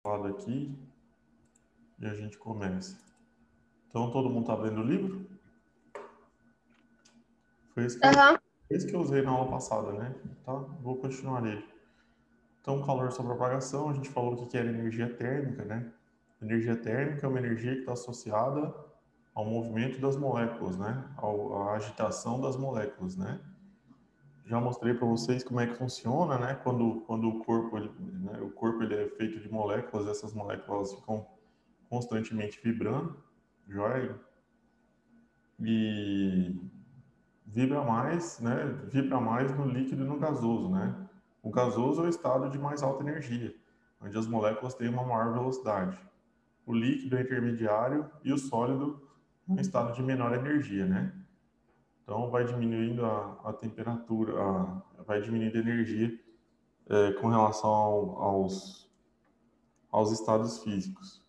lado aqui e a gente começa. Então, todo mundo está vendo o livro? Foi esse que eu usei na aula passada, né? Tá? Vou continuar nele. Então, calor sobre propagação, a gente falou que era energia térmica, né? Energia térmica é uma energia que está associada ao movimento das moléculas, né? À agitação das moléculas, né? Já mostrei para vocês como é que funciona, né? Quando o corpo, o corpo ele é feito de moléculas, essas moléculas ficam constantemente vibrando, joia? E vibra mais, né? Vibra mais no líquido e no gasoso, né? O gasoso é o estado de mais alta energia, onde as moléculas têm uma maior velocidade. O líquido é intermediário e o sólido é um estado de menor energia, né? Então vai diminuindo a temperatura, vai diminuindo a energia com relação aos estados físicos.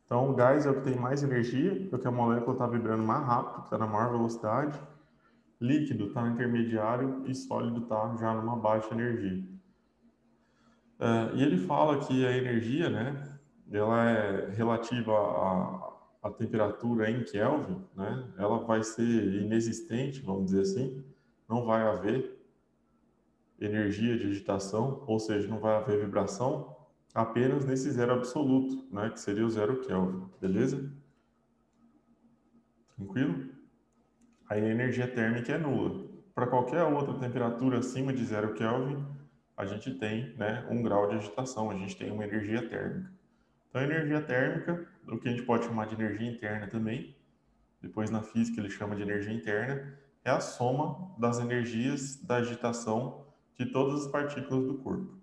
Então o gás é o que tem mais energia, porque a molécula está vibrando mais rápido, está na maior velocidade. Líquido está no intermediário e sólido está já numa baixa energia. E ele fala que a energia, né, ela é relativa à temperatura em Kelvin, né, ela vai ser inexistente, vamos dizer assim, não vai haver energia de agitação, ou seja, não vai haver vibração, apenas nesse zero absoluto, né, que seria o zero Kelvin, beleza? Tranquilo? Aí a energia térmica é nula. Para qualquer outra temperatura acima de zero Kelvin, a gente tem, né, 1 grau de agitação, a gente tem uma energia térmica. Então, a energia térmica, o que a gente pode chamar de energia interna também, depois na física ele chama de energia interna, é a soma das energias da agitação de todas as partículas do corpo.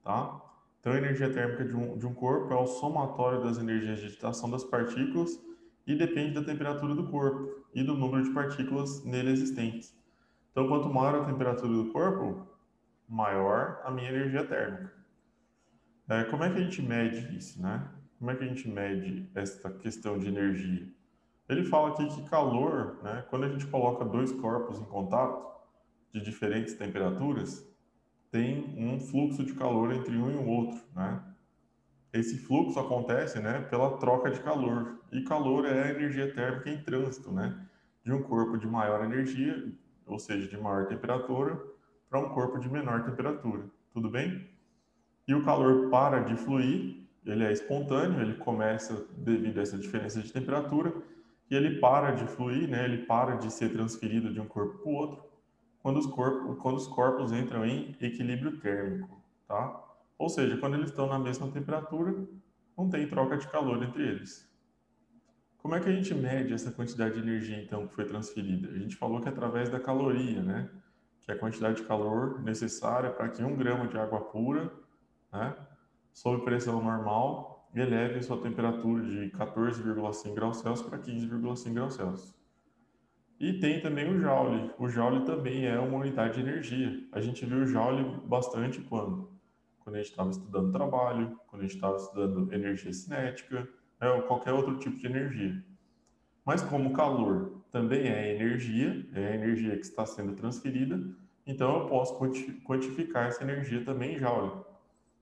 Tá? Então, a energia térmica de um corpo é o somatório das energias de agitação das partículas e depende da temperatura do corpo e do número de partículas nele existentes. Então, quanto maior a temperatura do corpo, maior a minha energia térmica. Como é que a gente mede isso, né? Como é que a gente mede essa questão de energia? Ele fala aqui que calor, né, quando a gente coloca dois corpos em contato de diferentes temperaturas, tem um fluxo de calor entre um e o outro, né? Esse fluxo acontece, né, pela troca de calor. E calor é a energia térmica em trânsito, né? De um corpo de maior energia, ou seja, de maior temperatura, para um corpo de menor temperatura. Tudo bem? E o calor para de fluir, ele é espontâneo, ele começa devido a essa diferença de temperatura, e ele para de fluir, né? Ele para de ser transferido de um corpo para o outro, quando os corpos entram em equilíbrio térmico, tá? Ou seja, quando eles estão na mesma temperatura, não tem troca de calor entre eles. Como é que a gente mede essa quantidade de energia, então, que foi transferida? A gente falou que é através da caloria, né? Que é a quantidade de calor necessária para que 1 grama de água pura, né, sob pressão normal, eleve a sua temperatura de 14,5 graus Celsius para 15,5 graus Celsius. E tem também o Joule. O Joule também é uma unidade de energia. A gente viu o Joule bastante quando? Quando a gente estava estudando trabalho, quando a gente estava estudando energia cinética, né, ou qualquer outro tipo de energia. Mas como o calor também é a energia que está sendo transferida, então eu posso quantificar essa energia também em Joule.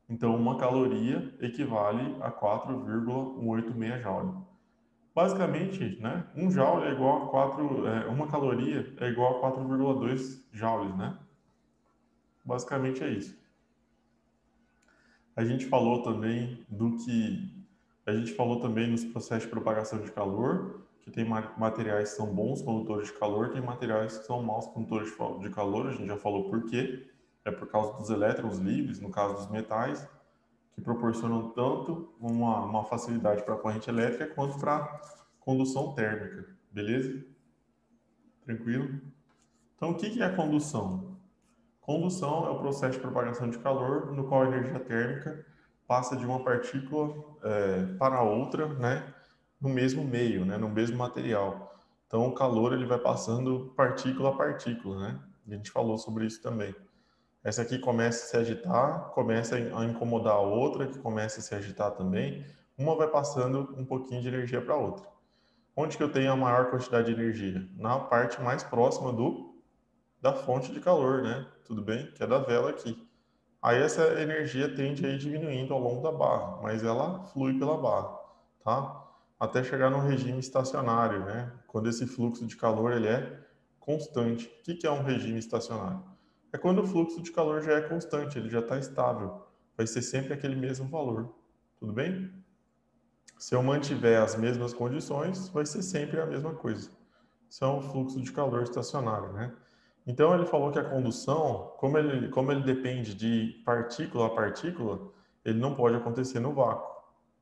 Então, 1 caloria equivale a 4,186 joule. Basicamente, né, 1 joule é igual a 1 caloria é igual a 4,2 joules, né? Basicamente é isso. A gente falou também nos processos de propagação de calor, que tem materiais que são bons condutores de calor, tem materiais que são maus condutores de calor, a gente já falou por quê. É por causa dos elétrons livres, no caso dos metais, que proporcionam tanto uma facilidade para a corrente elétrica quanto para a condução térmica, beleza? Tranquilo? Então, o que é a condução? Condução é o processo de propagação de calor no qual a energia térmica passa de uma partícula para outra, né, no mesmo meio, né, no mesmo material. Então, o calor ele vai passando partícula a partícula, né? A gente falou sobre isso também. Essa aqui começa a se agitar, começa a incomodar a outra, que começa a se agitar também. Uma vai passando um pouquinho de energia para a outra. Onde que eu tenho a maior quantidade de energia? Na parte mais próxima da fonte de calor, né? Tudo bem? Que é da vela aqui. Aí essa energia tende a ir diminuindo ao longo da barra, mas ela flui pela barra, tá? Até chegar no regime estacionário, né? Quando esse fluxo de calor ele é constante. O que é um regime estacionário? É quando o fluxo de calor já é constante, ele já está estável. Vai ser sempre aquele mesmo valor. Tudo bem? Se eu mantiver as mesmas condições, vai ser sempre a mesma coisa. Isso é um fluxo de calor estacionário, né? Então ele falou que a condução, como ele depende de partícula a partícula, ele não pode acontecer no vácuo,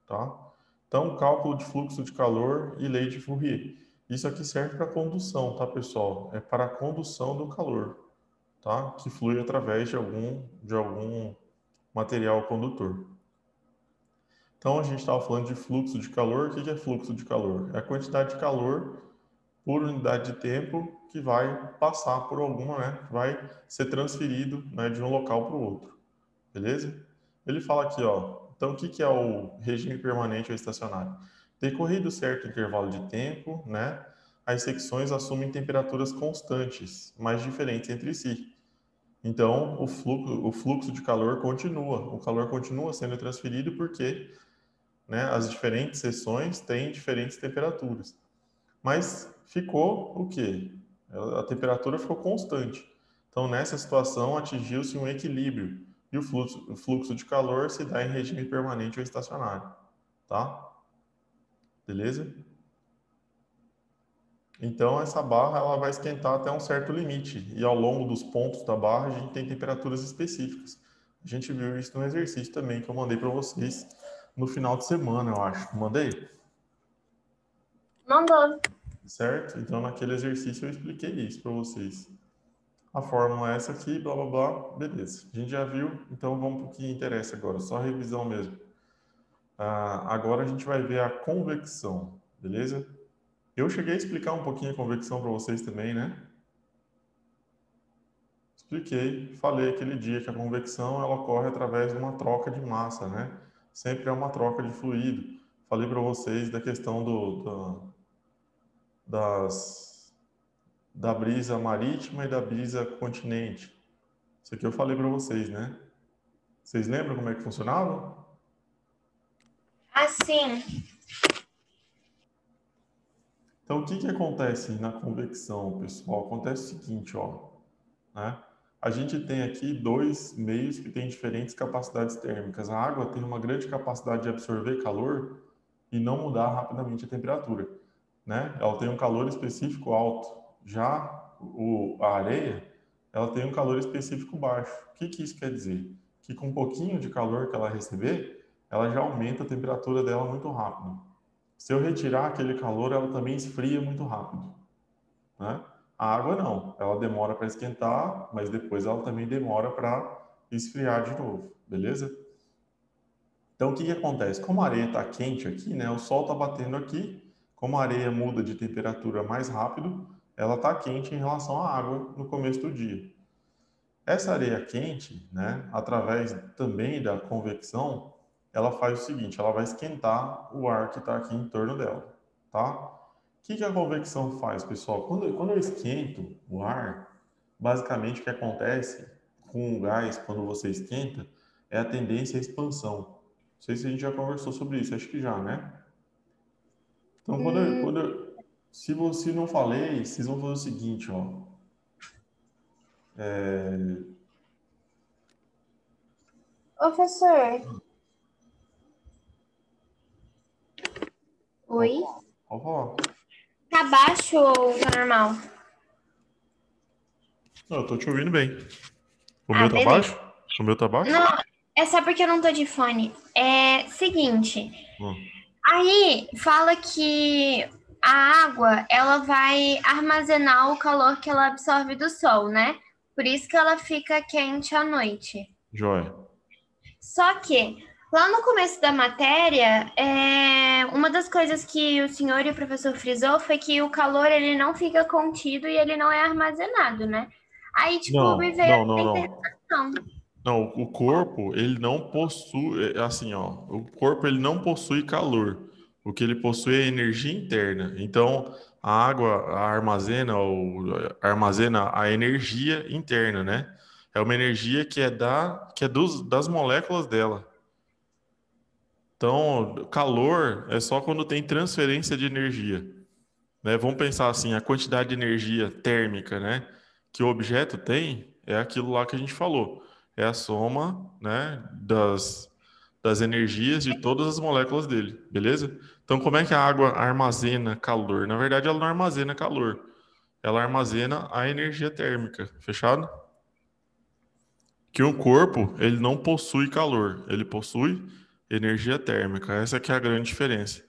tá? Então, cálculo de fluxo de calor e lei de Fourier. Isso aqui serve para condução, tá, pessoal? É para a condução do calor, tá? Que flui através de algum material condutor. Então, a gente estava falando de fluxo de calor. O que é fluxo de calor? É a quantidade de calor por unidade de tempo que vai passar por alguma, né? Vai ser transferido, né, de um local para o outro. Beleza? Ele fala aqui, ó. Então, o que é o regime permanente ou estacionário? Decorrido certo intervalo de tempo, né? As secções assumem temperaturas constantes, mas diferentes entre si. Então, o fluxo de calor continua. O calor continua sendo transferido porque, né, as diferentes seções têm diferentes temperaturas. Mas ficou o quê? A temperatura ficou constante. Então, nessa situação, atingiu-se um equilíbrio e o fluxo de calor se dá em regime permanente ou estacionário. Tá? Beleza? Então, essa barra ela vai esquentar até um certo limite. E ao longo dos pontos da barra, a gente tem temperaturas específicas. A gente viu isso no exercício também, que eu mandei para vocês no final de semana, eu acho. Mandei? Mandou. Certo? Então, naquele exercício eu expliquei isso para vocês. A fórmula é essa aqui, blá blá blá, beleza. A gente já viu, então vamos para o que interessa agora, só revisão mesmo. Agora a gente vai ver a convecção, beleza? Eu cheguei a explicar um pouquinho a convecção para vocês também, né? Expliquei, falei aquele dia que a convecção ela ocorre através de uma troca de massa, né? Sempre é uma troca de fluido. Falei para vocês da questão das, da brisa marítima e da brisa continente. Isso aqui eu falei para vocês, né? Vocês lembram como é que funcionava? Assim, Então, o que que acontece na convecção, pessoal? Acontece o seguinte, ó, né? A gente tem aqui dois meios que têm diferentes capacidades térmicas. A água tem uma grande capacidade de absorver calor e não mudar rapidamente a temperatura, né? Ela tem um calor específico alto. Já a areia, ela tem um calor específico baixo. O que que isso quer dizer? Que com um pouquinho de calor que ela receber, ela já aumenta a temperatura dela muito rápido. Se eu retirar aquele calor, ela também esfria muito rápido, né? A água não, ela demora para esquentar, mas depois ela também demora para esfriar de novo, beleza? Então o que que acontece? Como a areia está quente aqui, né? O sol está batendo aqui, como a areia muda de temperatura mais rápido, ela está quente em relação à água no começo do dia. Essa areia quente, né, através também da convecção, ela faz o seguinte, ela vai esquentar o ar que está aqui em torno dela, tá? O que que a convecção faz, pessoal? Quando eu esquento o ar, basicamente o que acontece com o gás, quando você esquenta, é a tendência à expansão. Não sei se a gente já conversou sobre isso, acho que já, né? Então, se você não falei, vocês vão fazer o seguinte, ó. professor. Pode Oi? pode falar. Tá baixo ou tá normal? Não, eu tô te ouvindo bem. O Ah, meu tá beleza. baixo? O meu tá baixo? Não, é só porque eu não tô de fone. É seguinte, Hum. aí fala que a água, ela vai armazenar o calor que ela absorve do sol, né? Por isso que ela fica quente à noite. Joia. Só que lá no começo da matéria, uma das coisas que o senhor e o professor frisou foi que o calor ele não fica contido e ele não é armazenado, né? Aí, tipo, me Não, veio não, não, a não. interpretação. Não, o corpo, ele não possui, assim, ó, o corpo ele não possui calor. O que ele possui é energia interna. Então, a água armazena a energia interna, né? É uma energia que é das moléculas dela. Então, calor é só quando tem transferência de energia, né? Vamos pensar assim, a quantidade de energia térmica, né, que o objeto tem é aquilo lá que a gente falou. É a soma, né, das energias de todas as moléculas dele, beleza? Então, como é que a água armazena calor? Na verdade, ela não armazena calor. Ela armazena a energia térmica, fechado? Que um corpo, ele não possui calor, ele possui energia térmica. Essa que é a grande diferença.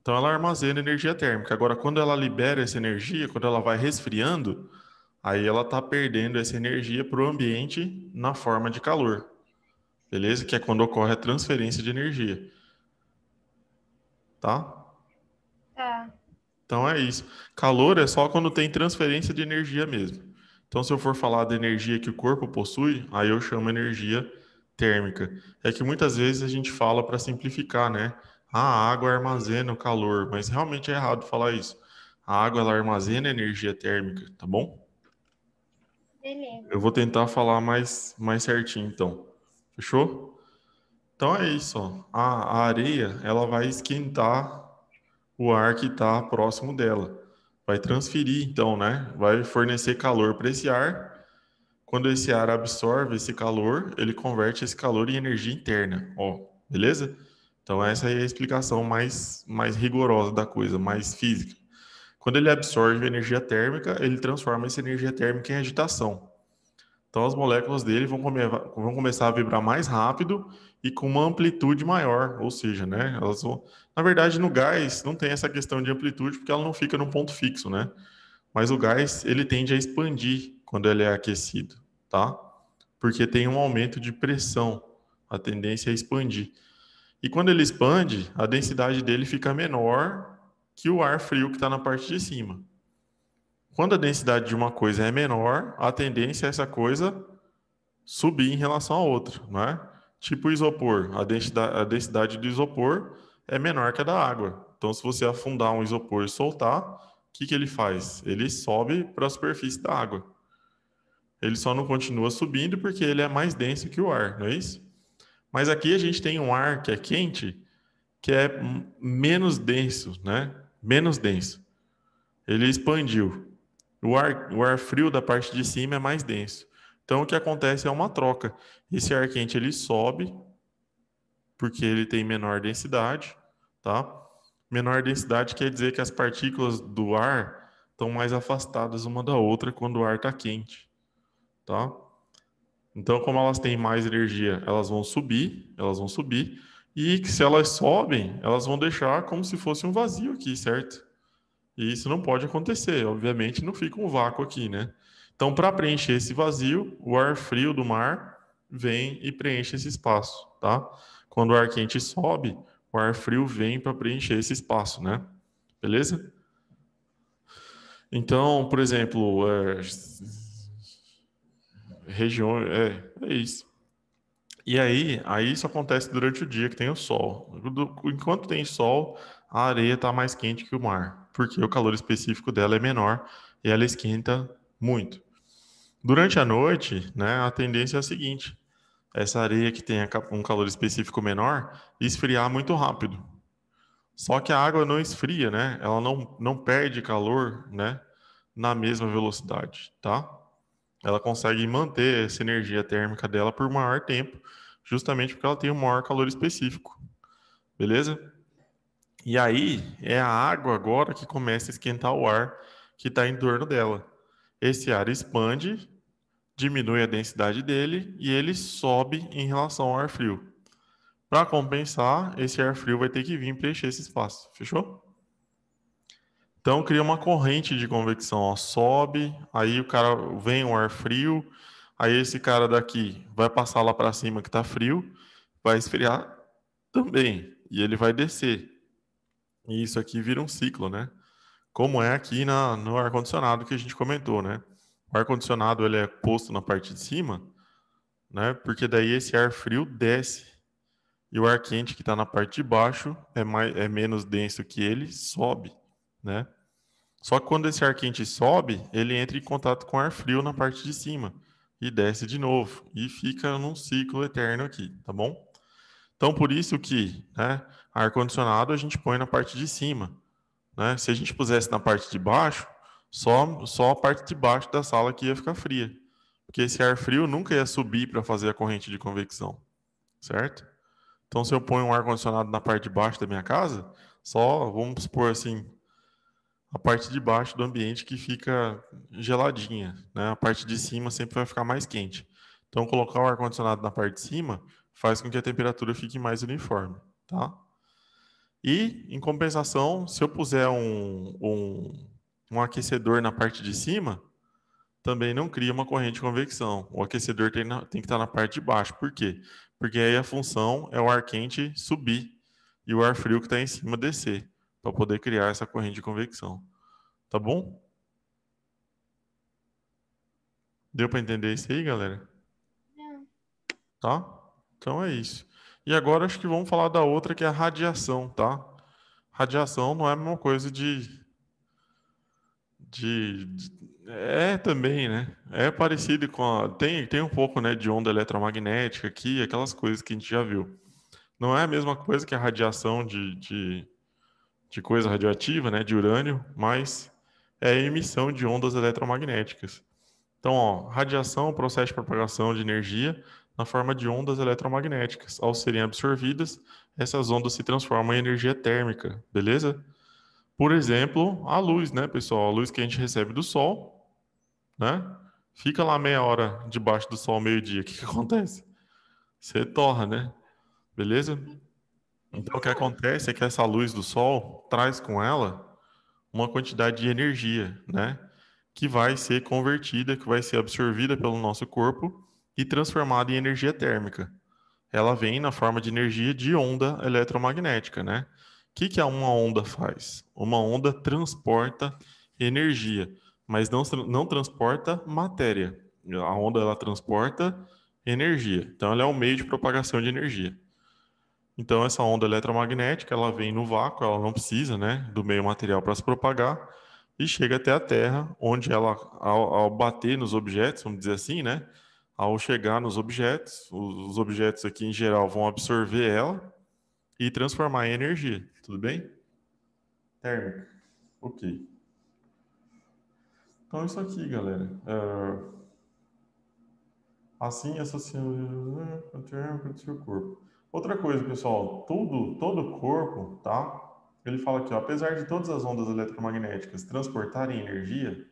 Então ela armazena energia térmica. Agora, quando ela libera essa energia, quando ela vai resfriando, aí ela está perdendo essa energia para o ambiente na forma de calor. Beleza? Que é quando ocorre a transferência de energia. Tá? Tá. Então é isso. Calor é só quando tem transferência de energia mesmo. Então, se eu for falar da energia que o corpo possui, aí eu chamo energia térmica. É que muitas vezes a gente fala para simplificar, né? Ah, a água armazena o calor, mas realmente é errado falar isso. A água ela armazena energia térmica, tá bom? Beleza. Eu vou tentar falar mais certinho, então. Fechou? Então é isso, ó. A areia, ela vai esquentar o ar que está próximo dela. Vai transferir, então, né? Vai fornecer calor para esse ar. Quando esse ar absorve esse calor, ele converte esse calor em energia interna. Ó, beleza? Então, essa aí é a explicação mais rigorosa da coisa, mais física. Quando ele absorve energia térmica, ele transforma essa energia térmica em agitação. Então, as moléculas dele vão começar a vibrar mais rápido e com uma amplitude maior, ou seja, né? Elas vão... Na verdade, no gás não tem essa questão de amplitude porque ela não fica num ponto fixo, né? Mas o gás ele tende a expandir quando ele é aquecido, tá? Porque tem um aumento de pressão, a tendência é expandir. E quando ele expande, a densidade dele fica menor que o ar frio que está na parte de cima. Quando a densidade de uma coisa é menor, a tendência é essa coisa subir em relação a outra, não é? Tipo o isopor, a densidade do isopor é menor que a da água. Então, se você afundar um isopor e soltar, o que que ele faz? Ele sobe para a superfície da água. Ele só não continua subindo porque ele é mais denso que o ar, não é isso? Mas aqui a gente tem um ar que é quente, que é menos denso, né? Menos denso. Ele expandiu. O ar frio da parte de cima é mais denso. Então, o que acontece é uma troca. Esse ar quente ele sobe, porque ele tem menor densidade, tá? Menor densidade quer dizer que as partículas do ar estão mais afastadas uma da outra quando o ar está quente, tá? Então, como elas têm mais energia, elas vão subir, e se elas sobem, elas vão deixar como se fosse um vazio aqui, certo? E isso não pode acontecer, obviamente não fica um vácuo aqui, né? Então, para preencher esse vazio, o ar frio do mar vem e preenche esse espaço, tá? Quando o ar quente sobe, o ar frio vem para preencher esse espaço, né? Beleza? Então, por exemplo, região, é isso. E aí isso acontece durante o dia que tem o sol. Enquanto tem sol, a areia está mais quente que o mar, porque o calor específico dela é menor e ela esquenta muito. Durante a noite, né, a tendência é a seguinte: essa areia que tem um calor específico menor, esfriar muito rápido. Só que a água não esfria, né? Ela não perde calor, né, na mesma velocidade, tá? Ela consegue manter essa energia térmica dela por maior tempo, justamente porque ela tem um maior calor específico, beleza? E aí é a água agora que começa a esquentar o ar que está em torno dela. Esse ar expande, diminui a densidade dele e ele sobe em relação ao ar frio. Para compensar, esse ar frio vai ter que vir preencher esse espaço, fechou? Então cria uma corrente de convecção, ó, sobe, aí o cara vem um ar frio, aí esse cara daqui vai passar lá para cima que está frio, vai esfriar também, e ele vai descer. E isso aqui vira um ciclo, né? Como é aqui no ar-condicionado que a gente comentou, né? O ar-condicionado ele é posto na parte de cima, né? Porque daí esse ar frio desce e o ar quente que está na parte de baixo é menos denso que ele, sobe, né? Só que quando esse ar quente sobe, ele entra em contato com ar frio na parte de cima. e desce de novo. E fica num ciclo eterno aqui, tá bom? Então, por isso que, né, ar-condicionado a gente põe na parte de cima, né? Se a gente pusesse na parte de baixo, só a parte de baixo da sala que ia ficar fria. Porque esse ar frio nunca ia subir para fazer a corrente de convecção, certo? Então, se eu ponho um ar-condicionado na parte de baixo da minha casa, só, vamos supor assim, a parte de baixo do ambiente que fica geladinha, né? A parte de cima sempre vai ficar mais quente. Então, colocar o ar-condicionado na parte de cima faz com que a temperatura fique mais uniforme, tá? E, em compensação, se eu puser um aquecedor na parte de cima, também não cria uma corrente de convecção. O aquecedor tem que estar na parte de baixo. Por quê? Porque aí a função é o ar quente subir e o ar frio que está em cima descer, para poder criar essa corrente de convecção. Tá bom? Deu para entender isso aí, galera? Tá? Então é isso. E agora acho que vamos falar da outra, que é a radiação, tá? Radiação não é a mesma coisa é também, né? É parecido com tem um pouco, né, de onda eletromagnética aqui, aquelas coisas que a gente já viu. Não é a mesma coisa que a radiação de coisa radioativa, né, de urânio, mas é a emissão de ondas eletromagnéticas. Então, ó, radiação é o processo de propagação de energia na forma de ondas eletromagnéticas. Ao serem absorvidas, essas ondas se transformam em energia térmica, beleza? Por exemplo, a luz, né, pessoal? A luz que a gente recebe do sol, né? Fica lá meia hora debaixo do sol, meio-dia. O que que acontece? Você torra, né? Beleza? Então, o que acontece é que essa luz do sol traz com ela uma quantidade de energia, né? Que vai ser convertida, que vai ser absorvida pelo nosso corpo e transformada em energia térmica. Ela vem na forma de energia de onda eletromagnética, né? O que que uma onda faz? Uma onda transporta energia, mas não transporta matéria. A onda ela transporta energia. Então ela é um meio de propagação de energia. Então essa onda eletromagnética, ela vem no vácuo, ela não precisa, né, do meio material para se propagar e chega até a Terra, onde ela ao bater nos objetos, vamos dizer assim, né, ao chegar nos objetos, os objetos aqui em geral vão absorver ela e transformar em energia. Tudo bem? Térmica. Ok. Então, isso aqui, galera. Assim, associando a térmica do seu corpo. Outra coisa, pessoal. Todo corpo, tá? Ele fala aqui, ó, apesar de todas as ondas eletromagnéticas transportarem energia,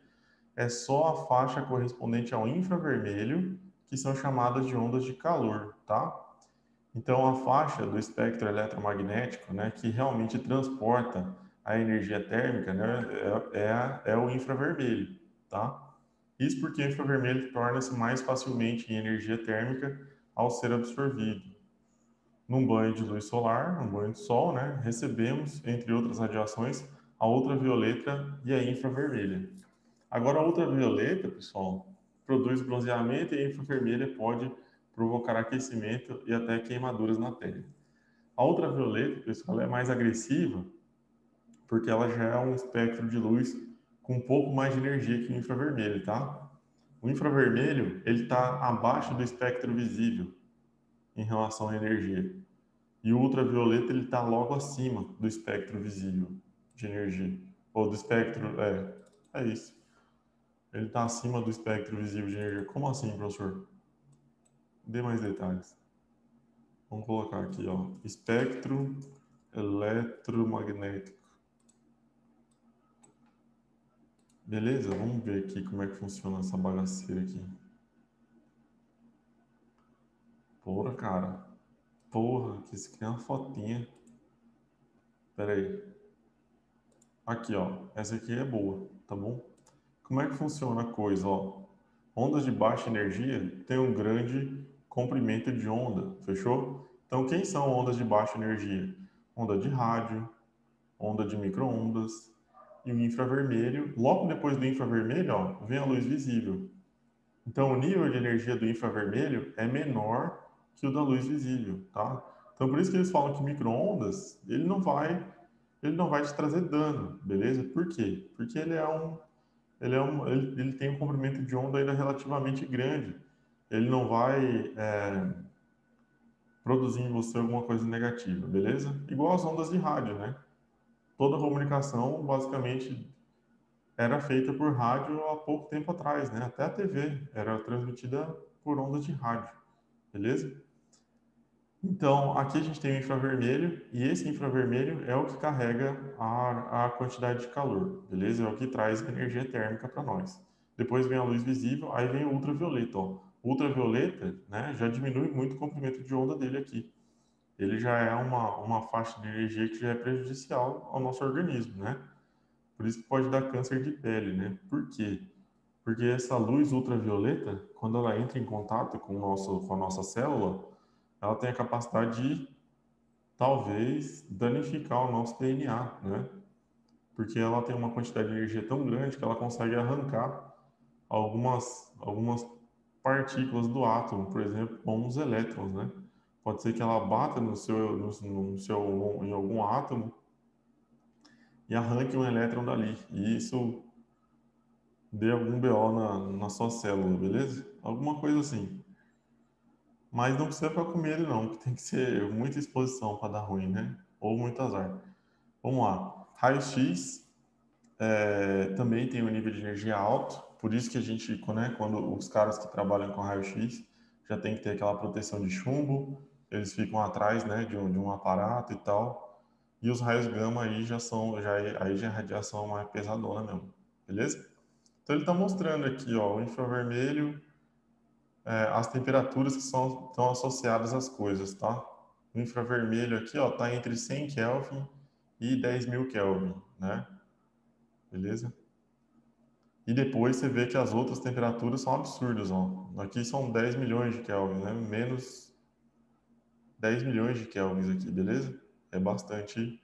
é só a faixa correspondente ao infravermelho que são chamadas de ondas de calor, tá? Então, a faixa do espectro eletromagnético, né, que realmente transporta a energia térmica, né, é o infravermelho, tá? Isso porque o infravermelho torna-se mais facilmente em energia térmica ao ser absorvido. Num banho de luz solar, num banho de sol, né, recebemos, entre outras radiações, a ultravioleta e a infravermelha. Agora, a ultravioleta, pessoal, produz bronzeamento e a infravermelha pode provocar aquecimento e até queimaduras na pele. A ultravioleta, pessoal, ela é mais agressiva porque ela já é um espectro de luz com um pouco mais de energia que o infravermelho, tá? O infravermelho, ele está abaixo do espectro visível em relação à energia. E o ultravioleta, ele está logo acima do espectro visível de energia. Ou do espectro, é isso. Ele está acima do espectro visível de energia. Como assim, professor? Dê mais detalhes. Vamos colocar aqui, ó, espectro eletromagnético. Beleza? Vamos ver aqui como é que funciona essa bagaceira aqui. Porra, cara. Porra, que isso aqui é uma fotinha. Pera aí. Aqui, ó. Essa aqui é boa, tá bom? Como é que funciona a coisa, ó? Ondas de baixa energia têm um grande comprimento de onda, fechou? Então, quem são ondas de baixa energia? Onda de rádio, onda de micro-ondas e o infravermelho. Logo depois do infravermelho, ó, vem a luz visível. Então, o nível de energia do infravermelho é menor que o da luz visível, tá? Então, por isso que eles falam que micro-ondas, ele não vai te trazer dano, beleza? Por quê? Porque ele tem um comprimento de onda ainda relativamente grande. ele não vai produzir em você alguma coisa negativa, beleza? Igual as ondas de rádio, né? Toda comunicação, basicamente, era feita por rádio há pouco tempo atrás, né? Até a TV era transmitida por ondas de rádio, beleza? Então, aqui a gente tem o infravermelho, e esse infravermelho é o que carrega a quantidade de calor, beleza? É o que traz energia térmica para nós. Depois vem a luz visível, aí vem o ultravioleta, ó. O ultravioleta, né, já diminui muito o comprimento de onda dele aqui. Ele já é uma faixa de energia que já é prejudicial ao nosso organismo, né? Por isso que pode dar câncer de pele, né? Por quê? Porque essa luz ultravioleta, quando ela entra em contato com a nossa célula, ela tem a capacidade de, talvez, danificar o nosso DNA, né? Porque ela tem uma quantidade de energia tão grande que ela consegue arrancar algumas partículas do átomo, por exemplo, como os elétrons, né? Pode ser que ela bata em algum átomo e arranque um elétron dali. E isso dê algum BO na sua célula, beleza? Alguma coisa assim. Mas não precisa ficar com medo, não, que tem que ser muita exposição para dar ruim, né? Ou muito azar. Vamos lá. Raio-X também tem um nível de energia alto, por isso que a gente, né, quando os caras que trabalham com raio-X já tem que ter aquela proteção de chumbo, eles ficam atrás, né, de um aparato e tal. E os raios gama aí aí já é radiação mais pesadona mesmo, beleza? Então ele está mostrando aqui, ó, o infravermelho, as temperaturas que estão associadas às coisas, tá? O infravermelho aqui, ó, tá entre 100 Kelvin e 10.000 Kelvin, né? Beleza? E depois você vê que as outras temperaturas são absurdas, ó. Aqui são 10 milhões de Kelvin, né? Menos 10 milhões de Kelvins aqui, beleza? É bastante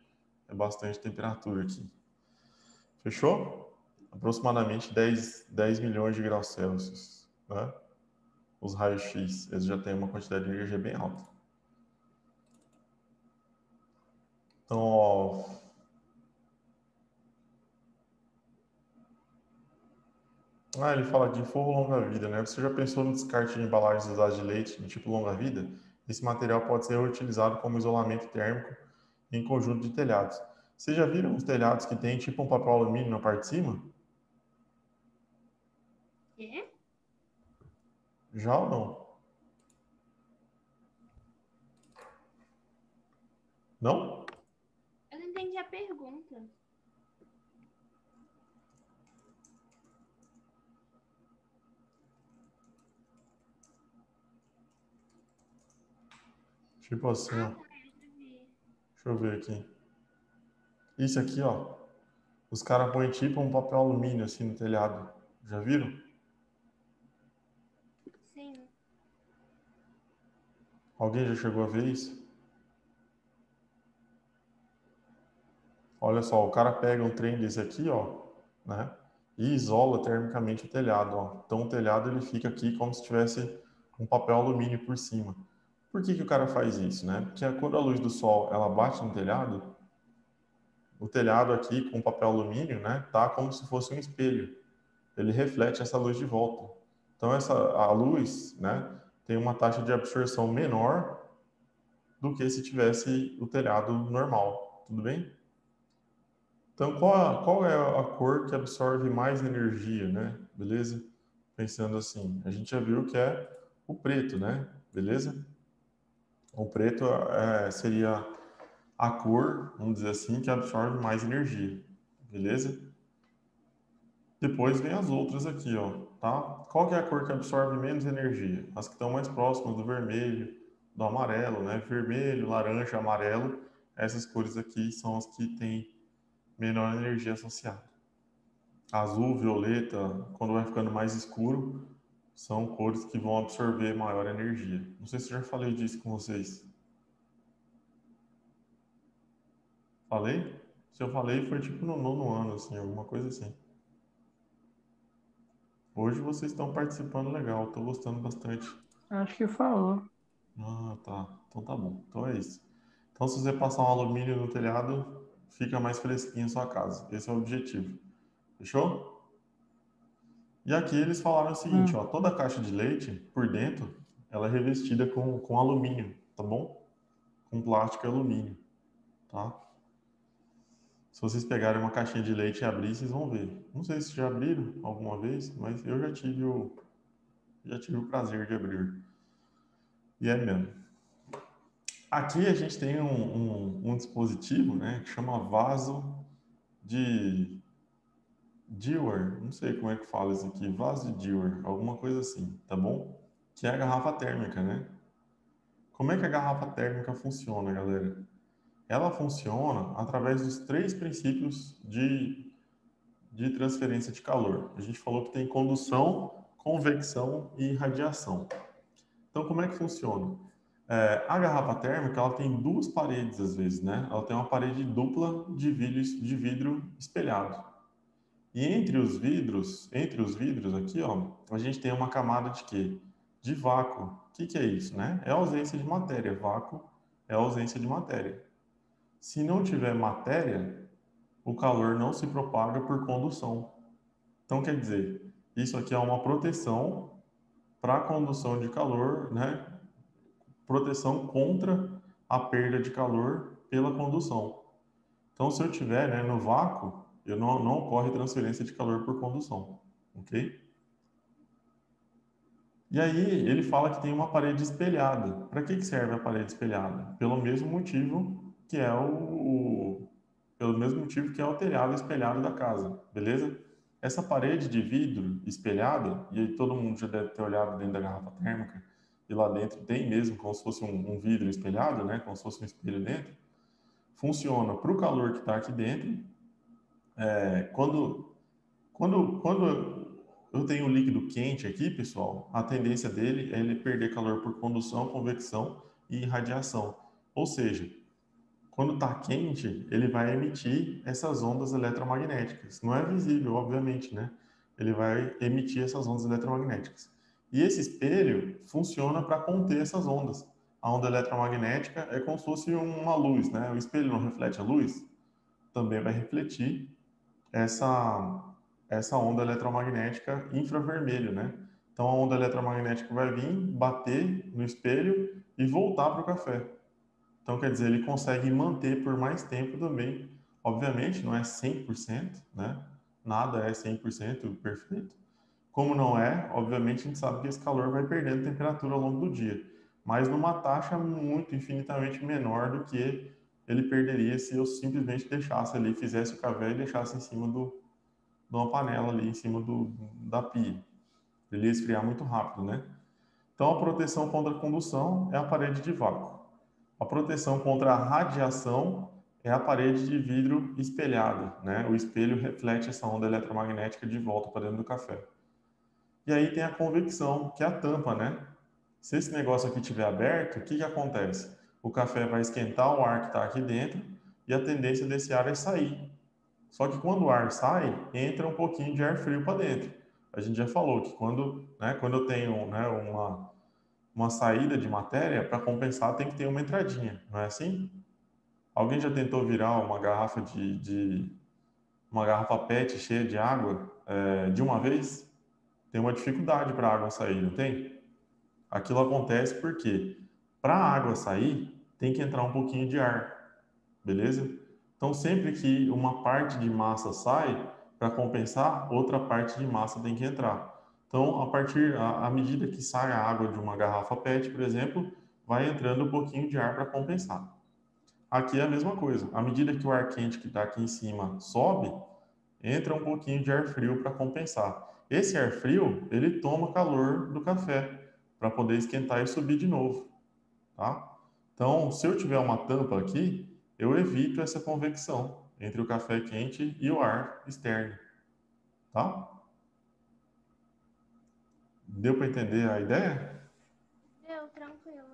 temperatura aqui. Fechou? Aproximadamente 10 milhões de graus Celsius, né? Os raios-x, eles já têm uma quantidade de energia bem alta. Então, ó, ele fala de forro longa-vida, né? Você já pensou no descarte de embalagens usadas de leite do tipo longa-vida? Esse material pode ser reutilizado como isolamento térmico em conjunto de telhados. Vocês já viram os telhados que tem tipo um papel alumínio na parte de cima? Quê? Já ou não? Não? Eu não entendi a pergunta. Tipo assim, Ah, ó. tá, eu já vi. Deixa eu ver aqui. Isso aqui, ó. Os caras põem tipo um papel alumínio assim no telhado. Já viram? Sim. Alguém já chegou a ver isso? Olha só, o cara pega um trem desse aqui, ó, né? E isola termicamente o telhado, ó. Então o telhado ele fica aqui como se tivesse um papel alumínio por cima. Por que que o cara faz isso, né? Porque quando a luz do sol ela bate no telhado, o telhado aqui com papel alumínio, né, tá como se fosse um espelho. Ele reflete essa luz de volta. Então a luz, né, tem uma taxa de absorção menor do que se tivesse o telhado normal. Tudo bem? Então, qual é a cor que absorve mais energia, né? Beleza? Pensando assim, a gente já viu que é o preto, né? Beleza? O preto seria a cor, vamos dizer assim, que absorve mais energia. Beleza? Depois vem as outras aqui, ó, tá? Qual que é a cor que absorve menos energia? As que estão mais próximas do vermelho, do amarelo, né? Vermelho, laranja, amarelo. Essas cores aqui são as que têm menor energia associada. Azul, violeta, quando vai ficando mais escuro, são cores que vão absorver maior energia. Não sei se eu já falei disso com vocês. Falei? Se eu falei, foi tipo no nono ano, assim, alguma coisa assim. Hoje vocês estão participando legal, estou gostando bastante. Acho que falou. Ah, tá. Então tá bom. Então é isso. Então, se você passar um alumínio no telhado, fica mais fresquinho a sua casa. Esse é o objetivo. Fechou? E aqui eles falaram o seguinte, ó, toda a caixa de leite, por dentro, ela é revestida com alumínio, tá bom? Com plástico e alumínio, tá? Se vocês pegarem uma caixinha de leite e abrir, vocês vão ver. Não sei se já abriram alguma vez, mas eu já tive o prazer de abrir. E é mesmo. Aqui a gente tem um dispositivo, né, que chama vaso de Dewar, não sei como é que fala isso aqui, vaso de Dewar, alguma coisa assim, tá bom? Que é a garrafa térmica, né? Como é que a garrafa térmica funciona, galera? Ela funciona através dos três princípios de transferência de calor. A gente falou que tem condução, convecção e radiação. Então, como é que funciona? A garrafa térmica ela tem duas paredes às vezes, né? Ela tem uma parede dupla de vidro espelhado. E entre os vidros aqui, ó, a gente tem uma camada de quê? De vácuo. O que que é isso, né? É a ausência de matéria. Vácuo é a ausência de matéria. Se não tiver matéria, o calor não se propaga por condução. Então, quer dizer, isso aqui é uma proteção para a condução de calor, né? Proteção contra a perda de calor pela condução. Então, se eu tiver, né, no vácuo, não ocorre transferência de calor por condução, ok? E aí ele fala que tem uma parede espelhada. Para que serve a parede espelhada? Pelo mesmo motivo que é pelo mesmo motivo que é o telhado espelhado da casa, beleza? Essa parede de vidro espelhada, e aí todo mundo já deve ter olhado dentro da garrafa térmica, e lá dentro tem mesmo como se fosse um vidro espelhado, né? Como se fosse um espelho dentro. Funciona para o calor que está aqui dentro. Quando eu tenho o líquido quente aqui, pessoal, a tendência dele é ele perder calor por condução, convecção e radiação. Ou seja, quando está quente, ele vai emitir essas ondas eletromagnéticas. Não é visível, obviamente, né? Ele vai emitir essas ondas eletromagnéticas. E esse espelho funciona para conter essas ondas. A onda eletromagnética é como se fosse uma luz, né? O espelho não reflete a luz, também vai refletir essa essa onda eletromagnética infravermelho, né? Então a onda eletromagnética vai vir, bater no espelho e voltar para o café. Então quer dizer, ele consegue manter por mais tempo também. Obviamente não é 100%, né? Nada é 100% perfeito. Como não é, obviamente a gente sabe que esse calor vai perdendo temperatura ao longo do dia, mas numa taxa muito infinitamente menor do que ele perderia se eu simplesmente deixasse ali, fizesse o café e deixasse em cima de uma panela ali, em cima da pia. Ele ia esfriar muito rápido, né? Então a proteção contra a condução é a parede de vácuo. A proteção contra a radiação é a parede de vidro espelhado, né? O espelho reflete essa onda eletromagnética de volta para dentro do café. E aí tem a convecção, que é a tampa, né? Se esse negócio aqui estiver aberto, o que que acontece? O café vai esquentar o ar que está aqui dentro e a tendência desse ar é sair. Só que quando o ar sai, entra um pouquinho de ar frio para dentro. A gente já falou que quando eu tenho, né, uma saída de matéria, para compensar tem que ter uma entradinha, não é assim? Alguém já tentou virar uma garrafa uma garrafa PET cheia de água de uma vez? Tem uma dificuldade para a água sair, não tem? Aquilo acontece porque para a água sair tem que entrar um pouquinho de ar, beleza? Então sempre que uma parte de massa sai, para compensar, outra parte de massa tem que entrar. Então à medida que sai a água de uma garrafa PET, por exemplo, vai entrando um pouquinho de ar para compensar. Aqui é a mesma coisa. À medida que o ar quente que está aqui em cima sobe, entra um pouquinho de ar frio para compensar. Esse ar frio, ele toma calor do café para poder esquentar e subir de novo, tá? Então, se eu tiver uma tampa aqui, eu evito essa convecção entre o café quente e o ar externo, tá? Deu para entender a ideia? Deu, tranquilo.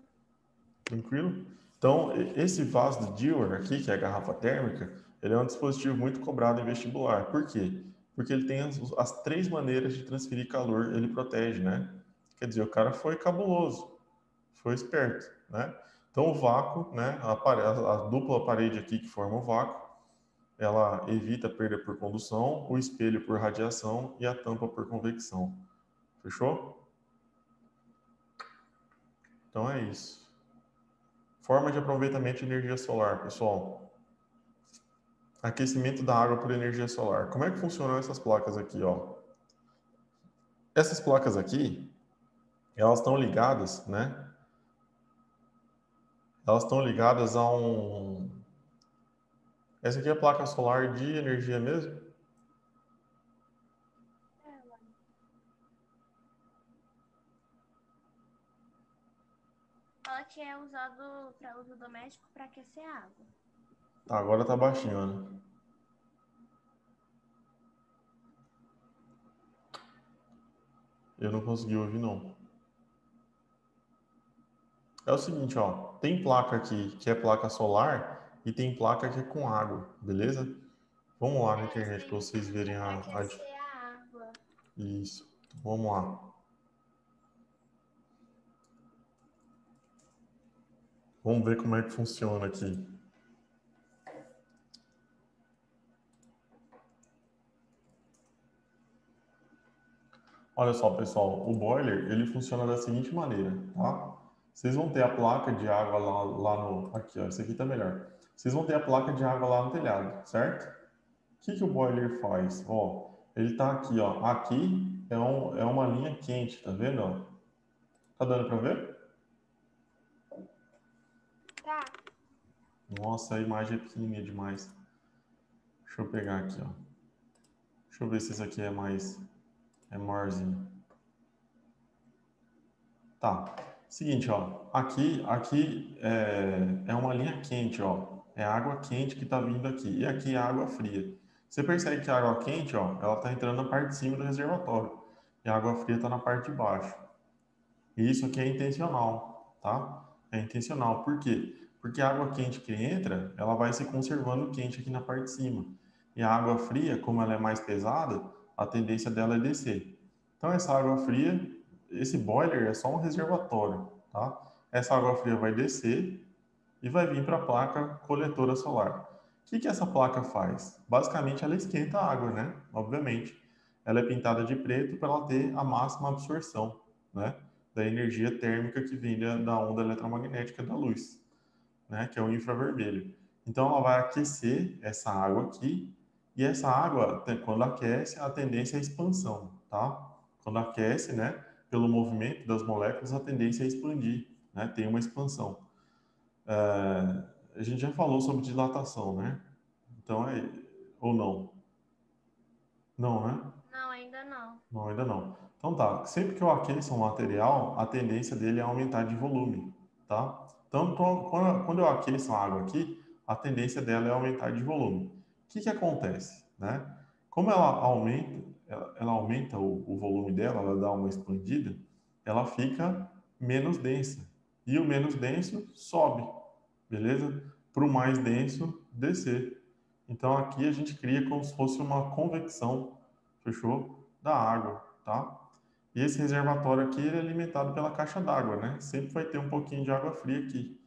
Tranquilo? Então, esse vaso de Dewar aqui, que é a garrafa térmica, ele é um dispositivo muito cobrado em vestibular. Por quê? Porque ele tem as três maneiras de transferir calor, ele protege, né? Quer dizer, o cara foi cabuloso, foi esperto, né? Então, o vácuo, né? A dupla parede aqui que forma o vácuo, ela evita perda por condução, o espelho por radiação e a tampa por convecção. Fechou? Então é isso. Forma de aproveitamento de energia solar, pessoal. Aquecimento da água por energia solar. Como é que funcionam essas placas aqui, ó? Essas placas aqui, elas estão ligadas, né? Elas estão ligadas a um... Essa aqui é a placa solar de energia mesmo? Fala que é usado para uso doméstico para aquecer a água. Tá, agora tá baixinho, Ana. Eu não consegui ouvir, não. É o seguinte, ó. Tem placa aqui que é placa solar e tem placa que é com água, beleza? Vamos lá na internet para vocês verem Para a... aquecer a água. Isso. Vamos lá. Vamos ver como é que funciona aqui. Olha só, pessoal, o boiler, ele funciona da seguinte maneira, tá? Vocês vão ter a placa de água lá no... Aqui, ó, esse aqui tá melhor. Vocês vão ter a placa de água lá no telhado, certo? O que que o boiler faz? Ó, ele tá aqui, ó. Aqui é uma linha quente, tá vendo, ó? Tá dando pra ver? Tá. Nossa, a imagem é pequenininha demais. Deixa eu pegar aqui, ó. Deixa eu ver se esse aqui é maiorzinho. Tá. Seguinte, ó. Aqui é uma linha quente, ó. É água quente que tá vindo aqui. E aqui é água fria. Você percebe que a água quente, ó, ela tá entrando na parte de cima do reservatório. E a água fria tá na parte de baixo. E isso aqui é intencional, tá? É intencional. Por quê? Porque a água quente que entra, ela vai se conservando quente aqui na parte de cima. E a água fria, como ela é mais pesada, a tendência dela é descer. Então essa água fria, esse boiler é só um reservatório, tá? Essa água fria vai descer e vai vir para a placa coletora solar. O que que essa placa faz? Basicamente ela esquenta a água, né? Obviamente. Ela é pintada de preto para ela ter a máxima absorção, né? Da energia térmica que vem da onda eletromagnética da luz, né? Que é o infravermelho. Então ela vai aquecer essa água aqui e essa água, quando aquece, a tendência é a expansão, tá? Quando aquece, né? Pelo movimento das moléculas, a tendência é expandir, né? Tem uma expansão. A gente já falou sobre dilatação, né? Então ou não? Não, né? Não, ainda não. Não, ainda não. Então tá, sempre que eu aqueço um material, a tendência dele é aumentar de volume, tá? Então, quando eu aqueço a água aqui, a tendência dela é aumentar de volume. O que que acontece, né? Como ela aumenta o volume dela, ela dá uma expandida, ela fica menos densa. E o menos denso sobe, beleza? Para o mais denso descer. Então aqui a gente cria como se fosse uma convecção, fechou? Da água, tá? E esse reservatório aqui ele é alimentado pela caixa d'água, né? Sempre vai ter um pouquinho de água fria aqui.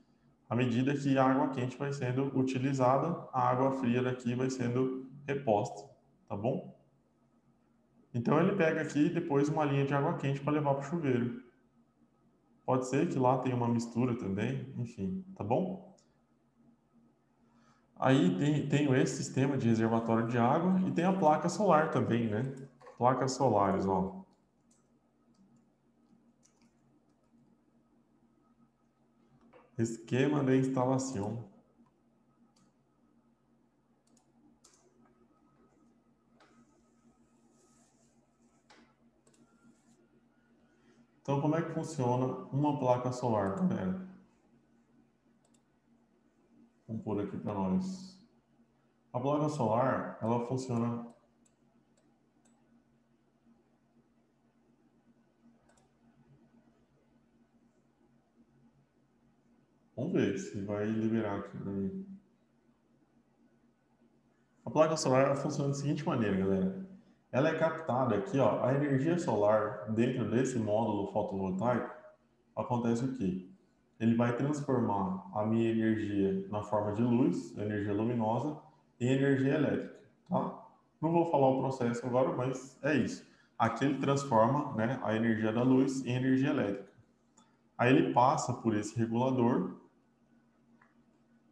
À medida que a água quente vai sendo utilizada, a água fria daqui vai sendo reposta, tá bom? Então ele pega aqui depois uma linha de água quente para levar para o chuveiro. Pode ser que lá tenha uma mistura também, enfim, tá bom? Aí tenho esse sistema de reservatório de água e tem a placa solar também, né? Placas solares, ó. Esquema de instalação. Então, como é que funciona uma placa solar, galera? Vamos pôr aqui para nós. A placa solar, ela funciona... Vamos ver se vai liberar aqui para mim. A placa solar ela funciona da seguinte maneira, galera. Ela é captada aqui, ó, a energia solar dentro desse módulo fotovoltaico. Acontece o quê? Ele vai transformar a minha energia na forma de luz, energia luminosa, em energia elétrica, tá? Não vou falar o processo agora, mas é isso. Aqui ele transforma, né, a energia da luz em energia elétrica. Aí ele passa por esse regulador,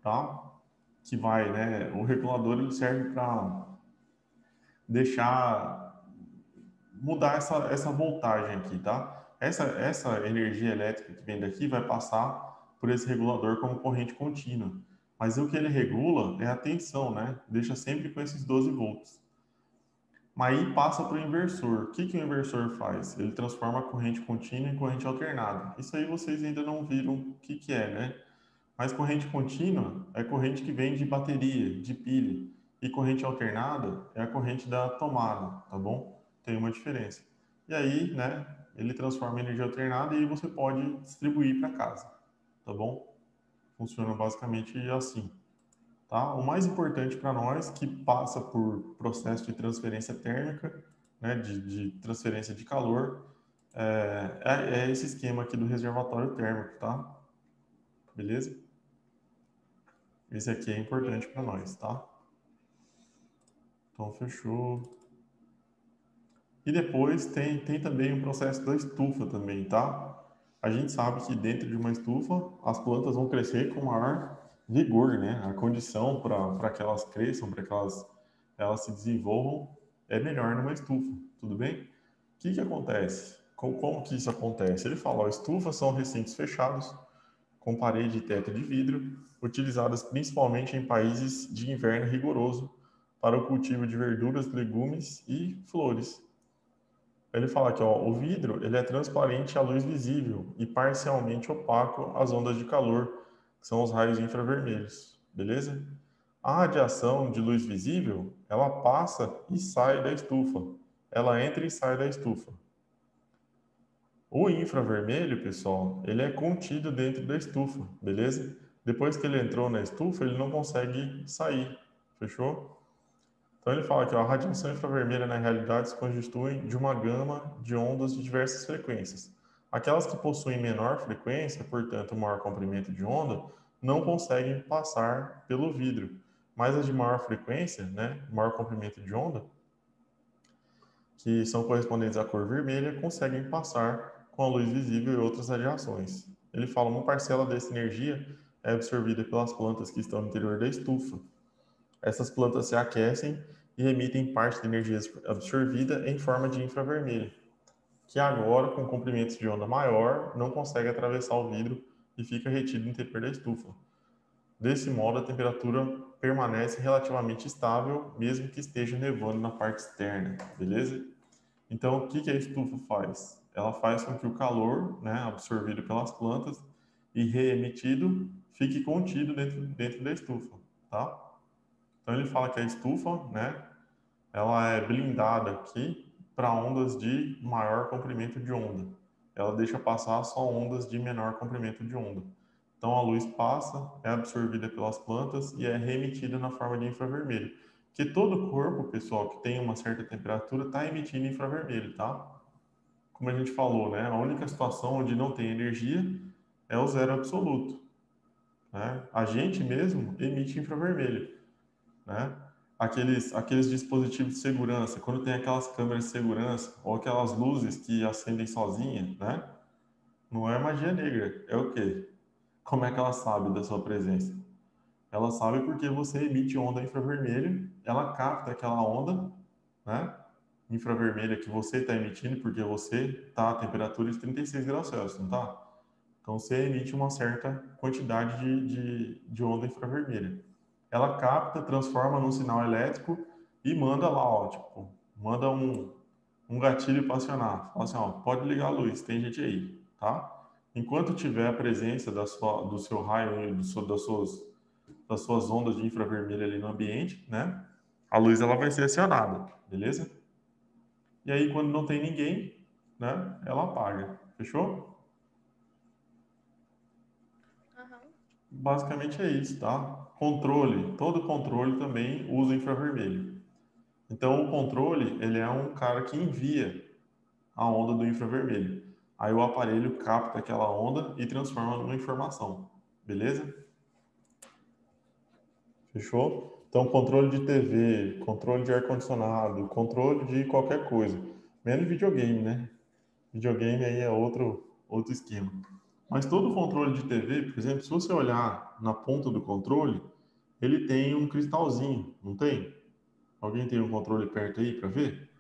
tá? Que vai, né? O regulador ele serve para deixar mudar essa voltagem aqui, tá? Essa energia elétrica que vem daqui vai passar por esse regulador como corrente contínua. Mas o que ele regula é a tensão, né? Deixa sempre com esses 12 volts. Mas aí passa para o inversor. O que o inversor faz? Ele transforma a corrente contínua em corrente alternada. Isso aí vocês ainda não viram o que é, né? Mas corrente contínua é corrente que vem de bateria, de pilha. E corrente alternada é a corrente da tomada, tá bom? Tem uma diferença. E aí, né, ele transforma em energia alternada e aí você pode distribuir para casa, tá bom? Funciona basicamente assim, tá? O mais importante para nós que passa por processo de transferência térmica, né, de transferência de calor, é esse esquema aqui do reservatório térmico, tá? Beleza? Esse aqui é importante para nós, tá? Então, fechou. E depois tem também o processo da estufa também, tá? A gente sabe que dentro de uma estufa, as plantas vão crescer com maior vigor, né? A condição para que elas cresçam, para que elas se desenvolvam, é melhor numa estufa, tudo bem? O que acontece? Como que isso acontece? Ele fala, ó, estufas são recintos fechados, com parede e teto de vidro, utilizadas principalmente em países de inverno rigoroso para o cultivo de verduras, legumes e flores. Ele fala aqui, ó, o vidro ele é transparente à luz visível e parcialmente opaco às ondas de calor, que são os raios infravermelhos, beleza? A radiação de luz visível, ela passa e sai da estufa. Ela entra e sai da estufa. O infravermelho, pessoal, ele é contido dentro da estufa, beleza? Depois que ele entrou na estufa, ele não consegue sair, fechou? Então ele fala que ó, a radiação infravermelha na realidade se constitui de uma gama de ondas de diversas frequências. Aquelas que possuem menor frequência, portanto maior comprimento de onda, não conseguem passar pelo vidro, mas as de maior frequência, né, maior comprimento de onda, que são correspondentes à cor vermelha, conseguem passar com a luz visível e outras radiações. Ele fala uma parcela dessa energia é absorvida pelas plantas que estão no interior da estufa. Essas plantas se aquecem e emitem parte da energia absorvida em forma de infravermelho, que agora, com comprimentos de onda maior, não consegue atravessar o vidro e fica retido no interior da estufa. Desse modo, a temperatura permanece relativamente estável, mesmo que esteja nevando na parte externa, beleza? Então, o que a estufa faz? Ela faz com que o calor, né, absorvido pelas plantas e reemitido, fique contido dentro da estufa, tá? Então, ele fala que a estufa, né, ela é blindada aqui para ondas de maior comprimento de onda. Ela deixa passar só ondas de menor comprimento de onda. Então, a luz passa, é absorvida pelas plantas e é reemitida na forma de infravermelho. Porque todo corpo, pessoal, que tem uma certa temperatura, está emitindo infravermelho, tá? Como a gente falou, né? A única situação onde não tem energia é o zero absoluto, né? A gente mesmo emite infravermelho, né? Aqueles dispositivos de segurança, quando tem aquelas câmeras de segurança ou aquelas luzes que acendem sozinhas, né? Não é magia negra, é o quê? Como é que ela sabe da sua presença? Ela sabe porque você emite onda infravermelho, ela capta aquela onda, né? Infravermelha que você está emitindo, porque você está a temperatura de 36 graus Celsius, não está? Então você emite uma certa quantidade de onda infravermelha. Ela capta, transforma num sinal elétrico e manda lá, ó, tipo, manda um gatilho para acionar. Fala assim, ó, pode ligar a luz, tem gente aí, tá? Enquanto tiver a presença do seu raio, das suas ondas de infravermelho ali no ambiente, né? A luz ela vai ser acionada, beleza? E aí quando não tem ninguém, né? Ela apaga. Fechou? Uhum. Basicamente é isso, tá? Controle. Todo controle também usa infravermelho. Então o controle, ele é um cara que envia a onda do infravermelho. Aí o aparelho capta aquela onda e transforma numa informação. Beleza? Fechou? Então, controle de TV, controle de ar-condicionado, controle de qualquer coisa. Menos videogame, né? Videogame aí é outro esquema. Mas todo controle de TV, por exemplo, se você olhar na ponta do controle, ele tem um cristalzinho, não tem? Alguém tem um controle perto aí para ver?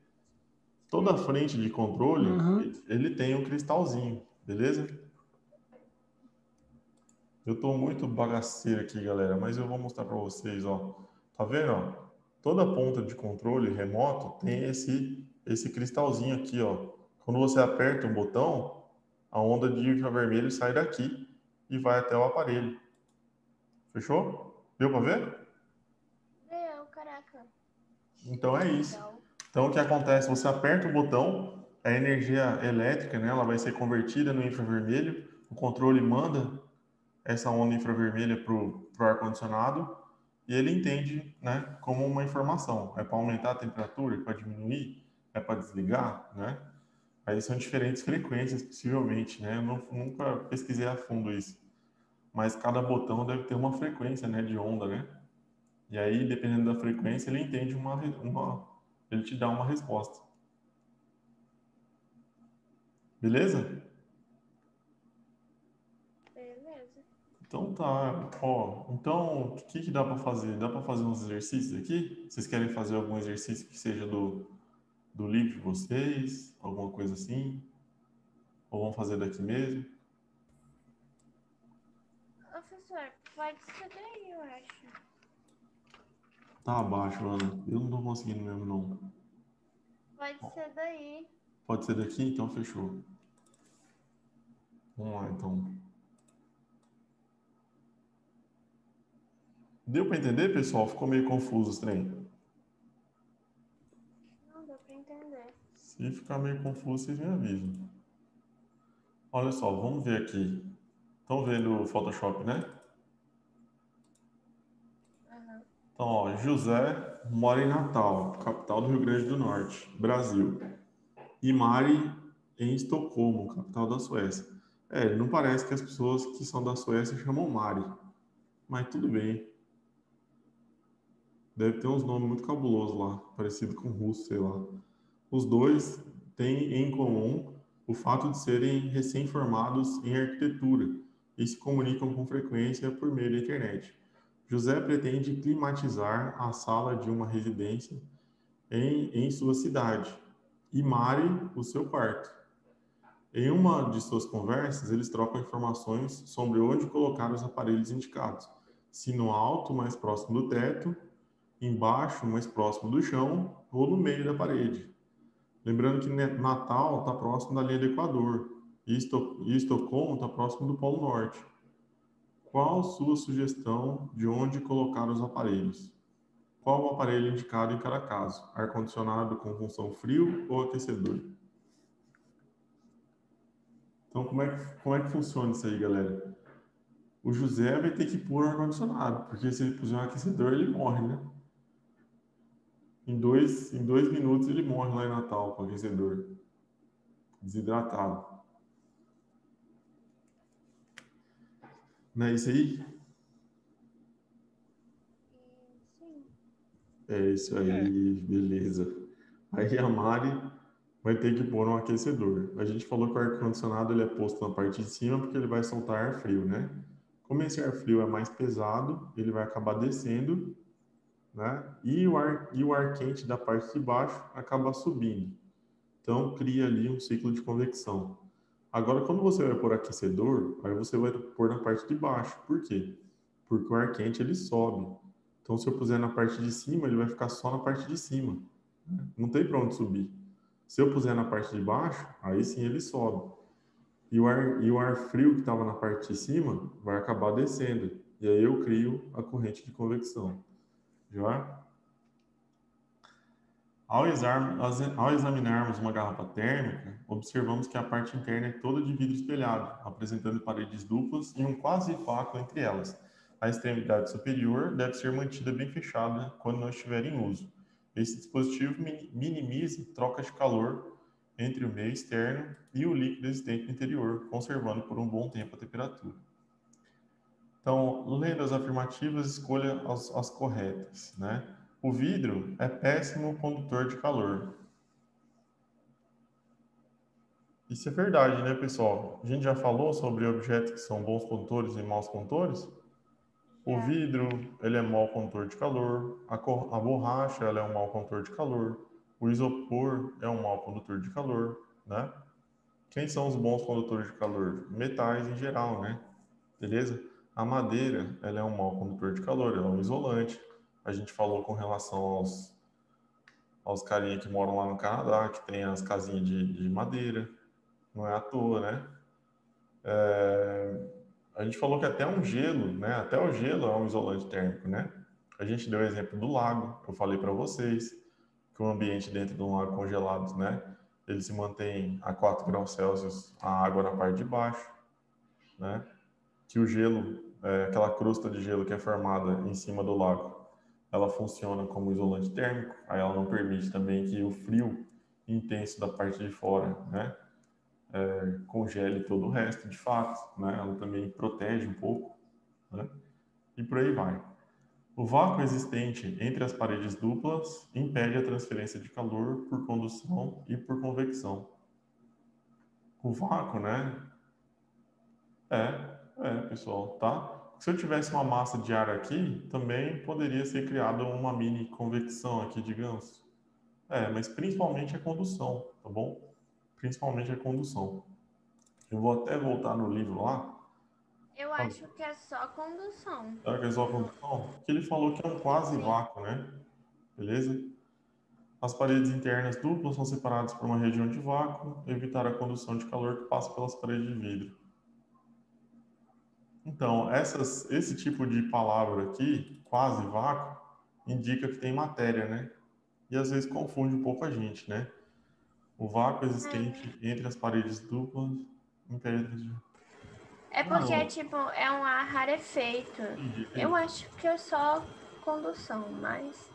Toda a frente de controle, Uhum. ele tem um cristalzinho, beleza? Eu tô muito bagaceiro aqui, galera, mas eu vou mostrar para vocês, ó. Tá vendo, ó? Toda ponta de controle remoto tem esse cristalzinho aqui, ó. Quando você aperta um botão, a onda de infravermelho sai daqui e vai até o aparelho. Fechou? Deu para ver? Deu, caraca. Então é isso. Legal. Então o que acontece? Você aperta o botão, a energia elétrica, né, ela vai ser convertida no infravermelho, o controle manda essa onda infravermelha para o ar-condicionado e ele entende, né, como uma informação. É para aumentar a temperatura, é para diminuir, é para desligar, né? Aí são diferentes frequências, possivelmente, né? Eu nunca pesquisei a fundo isso. Mas cada botão deve ter uma frequência, né, de onda, né? E aí, dependendo da frequência, ele entende ele te dá uma resposta. Beleza? Beleza. Então tá, ó. Então, o que dá para fazer? Dá para fazer uns exercícios aqui? Vocês querem fazer algum exercício que seja do livro de vocês? Alguma coisa assim? Ou vamos fazer daqui mesmo? Professor, pode ser daí, eu acho. Tá abaixo, Ana. Eu não tô conseguindo mesmo, não. Pode ser daí. Pode ser daqui? Então fechou. Vamos lá, então. Deu para entender, pessoal? Ficou meio confuso os trem. Não deu pra entender. Se ficar meio confuso, vocês me avisam. Olha só, vamos ver aqui. Estão vendo o Photoshop, né? Uhum. Então, ó, José mora em Natal, capital do Rio Grande do Norte, Brasil. E Mari em Estocolmo, capital da Suécia. É, não parece que as pessoas que são da Suécia chamam Mari, mas tudo bem. Deve ter uns nomes muito cabulosos lá, parecido com russo, sei lá. Os dois têm em comum o fato de serem recém-formados em arquitetura e se comunicam com frequência por meio da internet. José pretende climatizar a sala de uma residência em sua cidade e Mari o seu quarto. Em uma de suas conversas, eles trocam informações sobre onde colocar os aparelhos indicados, se no alto, mais próximo do teto, embaixo, mais próximo do chão ou no meio da parede. Lembrando que Natal está próximo da linha do Equador e Estocolmo está próximo do Polo Norte. Qual sua sugestão de onde colocar os aparelhos? Qual o aparelho indicado em cada caso? Ar-condicionado com função frio ou aquecedor? Então, como é que funciona isso aí, galera? O José vai ter que pôr o ar-condicionado, porque se ele puser um aquecedor, ele morre, né? Em dois minutos ele morre lá em Natal com o aquecedor, desidratado. Não é isso aí? Sim. É isso aí, beleza. Aí a Mari vai ter que pôr um aquecedor. A gente falou que o ar-condicionado ele é posto na parte de cima porque ele vai soltar ar frio, né? Como esse ar frio é mais pesado, ele vai acabar descendo, né? E o ar quente da parte de baixo acaba subindo. Então cria ali um ciclo de convecção. Agora, quando você vai pôr aquecedor, aí você vai pôr na parte de baixo. Por quê? Porque o ar quente ele sobe. Então, se eu puser na parte de cima, ele vai ficar só na parte de cima. Não tem para onde subir. Se eu puser na parte de baixo, aí sim ele sobe. E o ar frio que estava na parte de cima vai acabar descendo. E aí eu crio a corrente de convecção. Já? Ao examinarmos uma garrafa térmica, observamos que a parte interna é toda de vidro espelhado, apresentando paredes duplas e um quase vácuo entre elas. A extremidade superior deve ser mantida bem fechada quando não estiver em uso. Esse dispositivo minimiza troca de calor entre o meio externo e o líquido existente no interior, conservando por um bom tempo a temperatura. Então, lendo as afirmativas, escolha as corretas, né? O vidro é péssimo condutor de calor. Isso é verdade, né, pessoal? A gente já falou sobre objetos que são bons condutores e maus condutores? O Já. vidro, ele é mau condutor de calor. A borracha, ela é um mau condutor de calor. O isopor é um mau condutor de calor, né? Quem são os bons condutores de calor? Metais em geral, né? Beleza? A madeira, ela é um mau condutor de calor, ela é um isolante. A gente falou com relação aos carinha que moram lá no Canadá, que tem as casinhas de madeira. Não é à toa, né? A gente falou que até um gelo, né? Até o gelo é um isolante térmico, né? A gente deu o exemplo do lago. Eu falei para vocês que o ambiente dentro de um lago congelado, né? Ele se mantém a 4 graus Celsius, a água na parte de baixo, né? Que o gelo, aquela crosta de gelo que é formada em cima do lago, ela funciona como isolante térmico, aí ela não permite também que o frio intenso da parte de fora, né, congele todo o resto, de fato, né, ela também protege um pouco, né, e por aí vai. O vácuo existente entre as paredes duplas impede a transferência de calor por condução e por convecção. O vácuo, né, pessoal, tá? Se eu tivesse uma massa de ar aqui, também poderia ser criada uma mini convecção aqui, digamos. Mas principalmente a condução, tá bom? Principalmente a condução. Eu vou até voltar no livro lá. Eu acho que é só condução. Será que é só a condução? Porque ele falou que é um quase Sim. vácuo, né? Beleza? As paredes internas duplas são separadas por uma região de vácuo, evitar a condução de calor que passa pelas paredes de vidro. Então, esse tipo de palavra aqui, quase vácuo, indica que tem matéria, né? E às vezes confunde um pouco a gente, né? O vácuo existente entre as paredes duplas impede... É porque, Não, tipo, é um ar rarefeito. Eu entendi. acho que é só condução, mas.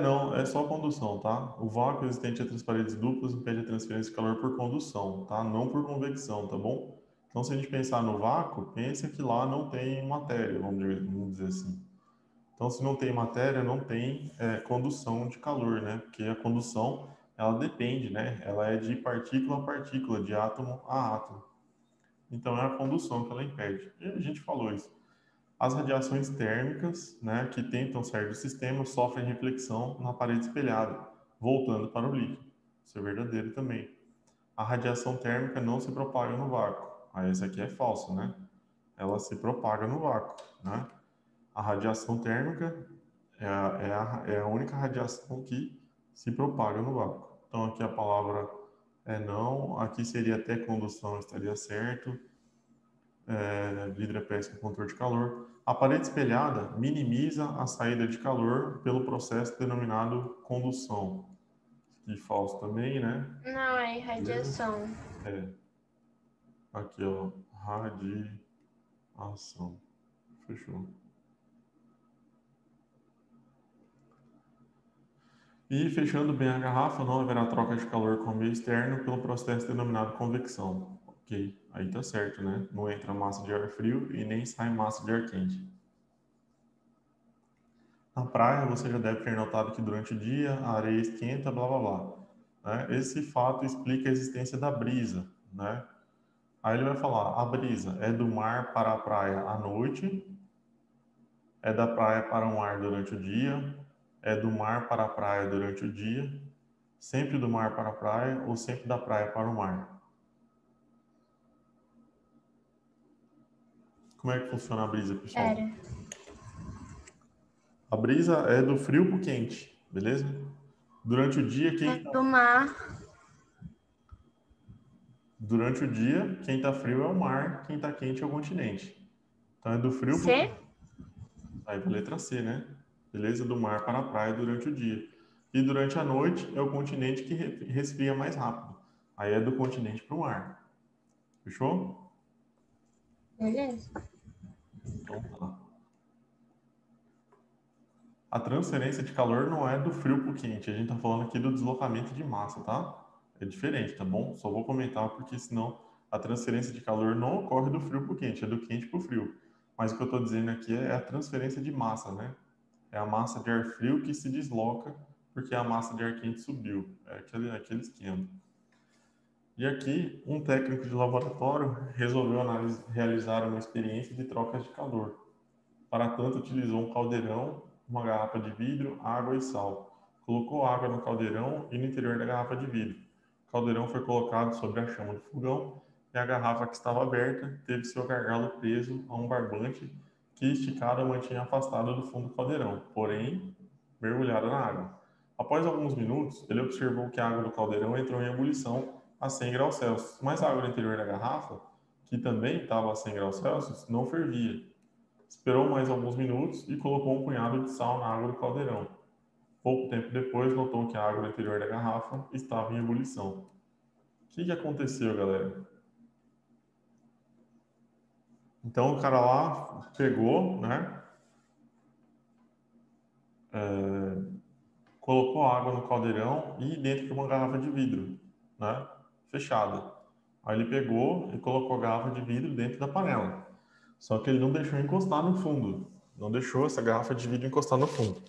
Não, é só condução, tá? O vácuo existente entre as paredes duplas impede a transferência de calor por condução, tá? Não por convecção, tá bom? Então, se a gente pensar no vácuo, pensa que lá não tem matéria, vamos dizer assim. Então, se não tem matéria, não tem condução de calor, né? Porque a condução, ela depende, né? Ela é de partícula a partícula, de átomo a átomo. Então, é a condução que ela impede. E a gente falou isso. As radiações térmicas, né, que tentam sair do sistema, sofrem reflexão na parede espelhada, voltando para o líquido. Isso é verdadeiro também. A radiação térmica não se propaga no vácuo. Aí esse aqui é falso, né? Ela se propaga no vácuo, né? A radiação térmica é a única radiação que se propaga no vácuo. Então aqui a palavra é não, aqui seria até condução, estaria certo. Vidro é péssimo condutor de calor. A parede espelhada minimiza a saída de calor pelo processo denominado condução. Aqui falso também, né? Não, é Beleza? irradiação. É. Aqui, ó. Radiação. Fechou. E fechando bem a garrafa, não haverá troca de calor com o meio externo pelo processo denominado convecção. Ok, aí tá certo, né? Não entra massa de ar frio e nem sai massa de ar quente. Na praia, você já deve ter notado que durante o dia a areia esquenta, blá blá blá. Né? Esse fato explica a existência da brisa. Né? Aí ele vai falar: a brisa é do mar para a praia à noite, é da praia para o mar durante o dia, é do mar para a praia durante o dia, sempre do mar para a praia ou sempre da praia para o mar. Como é que funciona a brisa, pessoal? Pera. A brisa é do frio para o quente, beleza? Durante o dia, É do mar. Durante o dia, quem está frio é o mar, quem está quente é o continente. Então é do frio para o C? quente. Aí para a letra C, né? Beleza? Do mar para a praia durante o dia. E durante a noite é o continente que resfria mais rápido. Aí é do continente para o mar. Fechou? Beleza. Então tá. A transferência de calor não é do frio para o quente. A gente está falando aqui do deslocamento de massa, tá? É diferente, tá bom? Só vou comentar porque senão a transferência de calor não ocorre do frio para o quente, é do quente para o frio. mas o que eu estou dizendo aqui é a transferência de massa, né? É a massa de ar frio que se desloca porque a massa de ar quente subiu. É aquele esquema. E aqui, um técnico de laboratório resolveu realizar uma experiência de trocas de calor. Para tanto, utilizou um caldeirão, uma garrafa de vidro, água e sal. Colocou água no caldeirão e no interior da garrafa de vidro. O caldeirão foi colocado sobre a chama do fogão e a garrafa que estava aberta teve seu gargalo preso a um barbante que, esticado, mantinha afastada do fundo do caldeirão, porém mergulhada na água. Após alguns minutos, ele observou que a água do caldeirão entrou em ebulição a 100 graus Celsius, mas a água no interior da garrafa, que também estava a 100 graus Celsius, não fervia. Esperou mais alguns minutos e colocou um punhado de sal na água do caldeirão. Pouco tempo depois, notou que a água no interior da garrafa estava em ebulição. O que aconteceu, galera? Então, o cara lá pegou, né? Colocou água no caldeirão e dentro de uma garrafa de vidro, né? Fechada. Aí ele pegou e colocou a garrafa de vidro dentro da panela. Só que ele não deixou encostar no fundo. Não deixou essa garrafa de vidro encostar no fundo.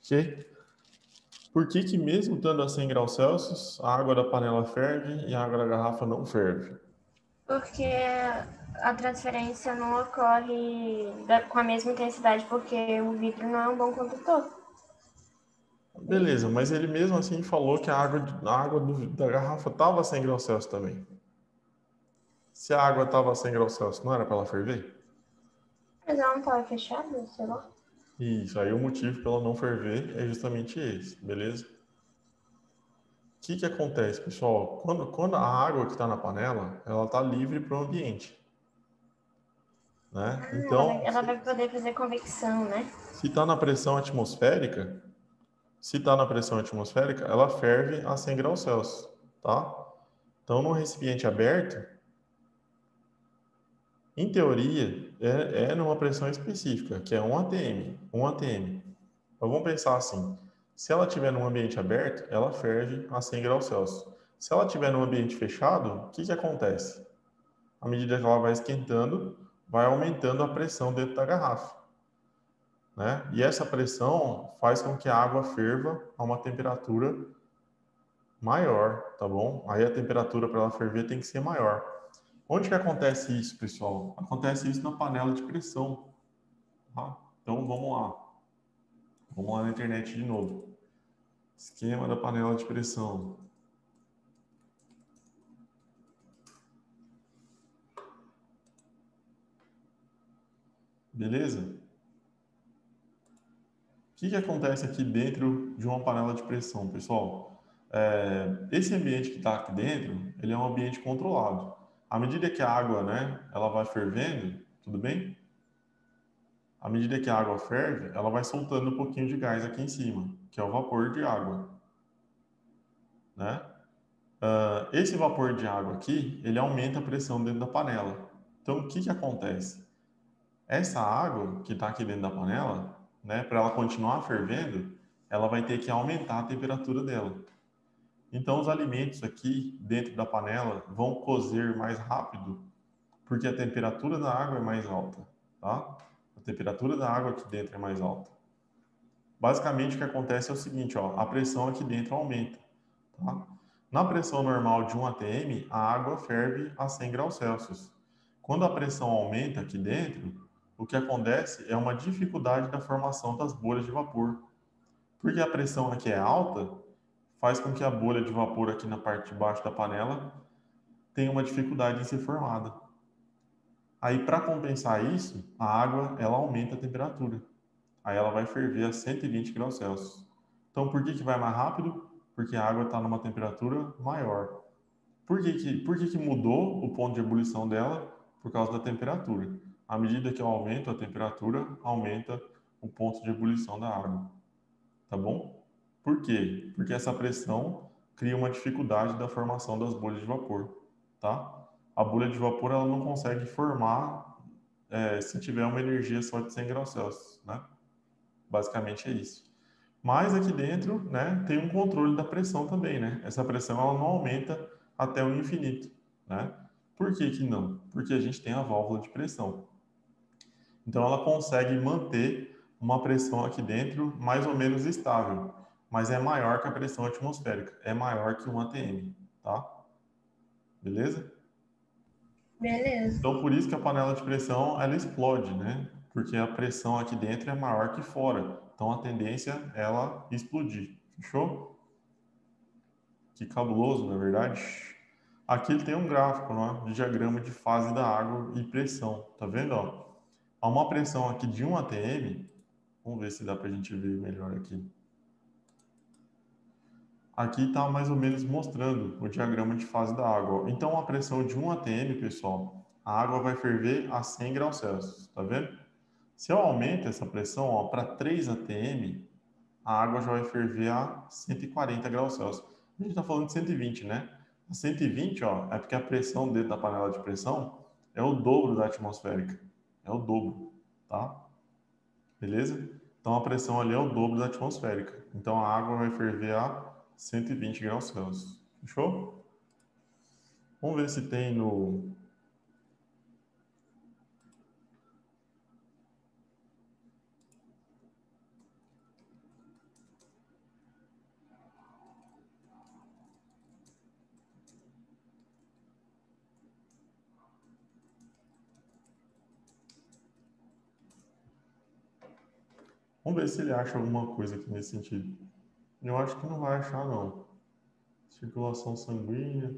Ok? Por que mesmo estando a 100 graus Celsius, a água da panela ferve e a água da garrafa não ferve? Porque a transferência não ocorre com a mesma intensidade, porque o vidro não é um bom condutor. Beleza, mas ele mesmo assim falou que a água da garrafa estava a 100 graus Celsius também. Se a água estava a 100 graus Celsius, não era para ela ferver? Mas ela não estava fechada, sei lá. Isso, aí o motivo para ela não ferver é justamente esse, beleza? O que acontece, pessoal? Quando a água que está na panela, ela está livre para o ambiente, né? Então, Ela vai poder fazer convecção, né? se está na pressão atmosférica, ela ferve a 100 graus Celsius, tá? Então, num recipiente aberto, em teoria, é numa pressão específica, que é 1 atm. 1 atm. Então, vamos pensar assim, se ela estiver num ambiente aberto, ela ferve a 100 graus Celsius. Se ela estiver num ambiente fechado, o que acontece? À medida que ela vai esquentando, vai aumentando a pressão dentro da garrafa, né? E essa pressão faz com que a água ferva a uma temperatura maior, tá bom? Aí a temperatura para ela ferver tem que ser maior. Onde que acontece isso, pessoal? Acontece isso na panela de pressão, tá? Então vamos lá. Vamos lá na internet de novo. Esquema da panela de pressão. Beleza? O que acontece aqui dentro de uma panela de pressão, pessoal? Esse ambiente que está aqui dentro, ele é um ambiente controlado. À medida que a água, né, ela vai fervendo, tudo bem? À medida que a água ferve, ela vai soltando um pouquinho de gás aqui em cima, que é o vapor de água, né? Esse vapor de água aqui, ele aumenta a pressão dentro da panela. Então, o que acontece? Essa água que está aqui dentro da panela, né, para ela continuar fervendo, ela vai ter que aumentar a temperatura dela. Então, os alimentos aqui dentro da panela vão cozer mais rápido, porque a temperatura da água é mais alta, tá? A temperatura da água aqui dentro é mais alta. Basicamente, o que acontece é o seguinte, ó, a pressão aqui dentro aumenta, tá? Na pressão normal de 1 atm, a água ferve a 100 graus Celsius. Quando a pressão aumenta aqui dentro, o que acontece é uma dificuldade da formação das bolhas de vapor. Porque a pressão aqui é alta, faz com que a bolha de vapor aqui na parte de baixo da panela tenha uma dificuldade em ser formada. Aí, para compensar isso, a água ela aumenta a temperatura. Aí ela vai ferver a 120 graus Celsius. Então, por que vai mais rápido? Porque a água está numa temperatura maior. Por que mudou o ponto de ebulição dela? Por causa da temperatura. À medida que eu aumento a temperatura, aumenta o ponto de ebulição da água. Tá bom? Por quê? Porque essa pressão cria uma dificuldade da formação das bolhas de vapor, tá? A bolha de vapor ela não consegue formar se tiver uma energia só de 100 graus Celsius, né? Basicamente é isso. Mas aqui dentro, né, tem um controle da pressão também, né? Essa pressão ela não aumenta até o infinito, né? Por que não? Porque a gente tem a válvula de pressão. Então, ela consegue manter uma pressão aqui dentro mais ou menos estável, mas é maior que a pressão atmosférica, é maior que um ATM, tá? Beleza? Beleza. Então, por isso que a panela de pressão, ela explode, né? Porque a pressão aqui dentro é maior que fora. Então, a tendência é ela explodir. Fechou? Que cabuloso, na verdade. Aqui ele tem um gráfico, né, de diagrama de fase da água e pressão. Tá vendo? Ó? Há uma pressão aqui de 1 atm. Vamos ver se dá para a gente ver melhor aqui. Aqui está mais ou menos mostrando o diagrama de fase da água. Então, a pressão de 1 atm, pessoal, a água vai ferver a 100 graus Celsius. Tá vendo? Se eu aumento essa pressão para 3 atm, a água já vai ferver a 140 graus Celsius. A gente está falando de 120, né? A 120, ó, é porque a pressão dentro da panela de pressão é o dobro da atmosférica. É o dobro, tá? Beleza? Então a pressão ali é o dobro da atmosférica. Então a água vai ferver a 120 graus Celsius. Fechou? Vamos ver se tem no... Vamos ver se ele acha alguma coisa aqui nesse sentido. Eu acho que não vai achar, não. Circulação sanguínea.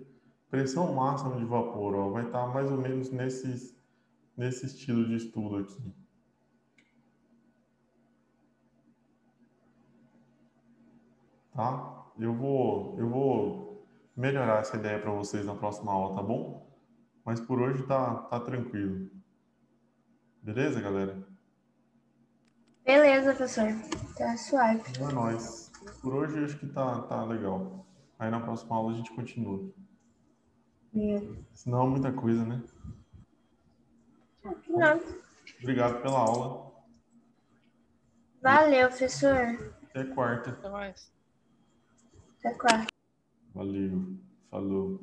Pressão máxima de vapor, ó, vai estar mais ou menos nesse estilo de estudo aqui. Tá? Eu vou melhorar essa ideia para vocês na próxima aula, tá bom? Mas por hoje tá tranquilo. Beleza, galera? Beleza, professor. Tá suave. Não é nóis. Por hoje eu acho que tá legal. Aí na próxima aula a gente continua. Senão é muita coisa, né? Não. Obrigado pela aula. Valeu, professor. Até quarta. Até mais. Até quarta. Valeu. Falou.